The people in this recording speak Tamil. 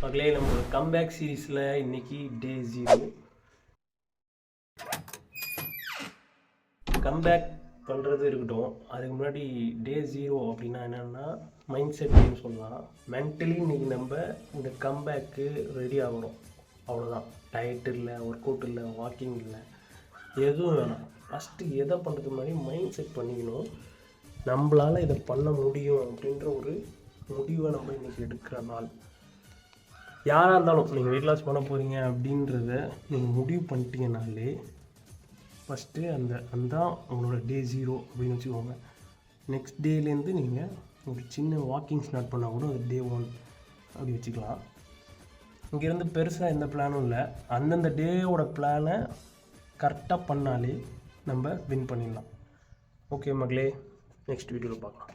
மக்களே, நம்ம கம்பேக் சீரீஸில் இன்றைக்கி டே 0. கம்பேக் பண்ணுறது இருக்கட்டும், அதுக்கு முன்னாடி டே 0 அப்படின்னா என்னென்னா மைண்ட் செட்னு சொல்லலாம். மென்டலி இன்றைக்கி நம்ம இந்த கம்பேக்கு ரெடி ஆகணும். அவ்வளோதான். டயட் இல்லை, ஒர்க் அவுட் இல்லை, வாக்கிங் இல்லை, எதுவும் வேணாம். ஃபஸ்ட்டு எதை பண்ணுறதுக்கு முன்னாடி மைண்ட் செட் பண்ணிக்கணும். நம்மளால் இதை பண்ண முடியும் அப்படின்ற ஒரு முடிவை நம்ம இன்றைக்கி எடுக்கிற நாள். யாராக இருந்தாலும் நீங்கள் வெயிட் லாஸ் பண்ண போகிறீங்க அப்படின்றத நீங்கள் முடிவு பண்ணிட்டீங்கனாலே ஃபஸ்ட்டு அதுதான் உங்களோட டே 0 அப்படின்னு வச்சுக்கோங்க. நெக்ஸ்ட் டேலேருந்து நீங்கள் ஒரு சின்ன வாக்கிங் ஸ்டார்ட் பண்ணால் கூட அது டே 1 அப்படி வச்சுக்கலாம். இங்கேருந்து பெருசாக எந்த பிளானும் இல்லை. அந்தந்த டேவோட பிளானை கரெக்டாக பண்ணாலே நம்ம வின் பண்ணிடலாம். ஓகே மக்களே, நெக்ஸ்ட் வீடியோவில் பார்க்கலாம்.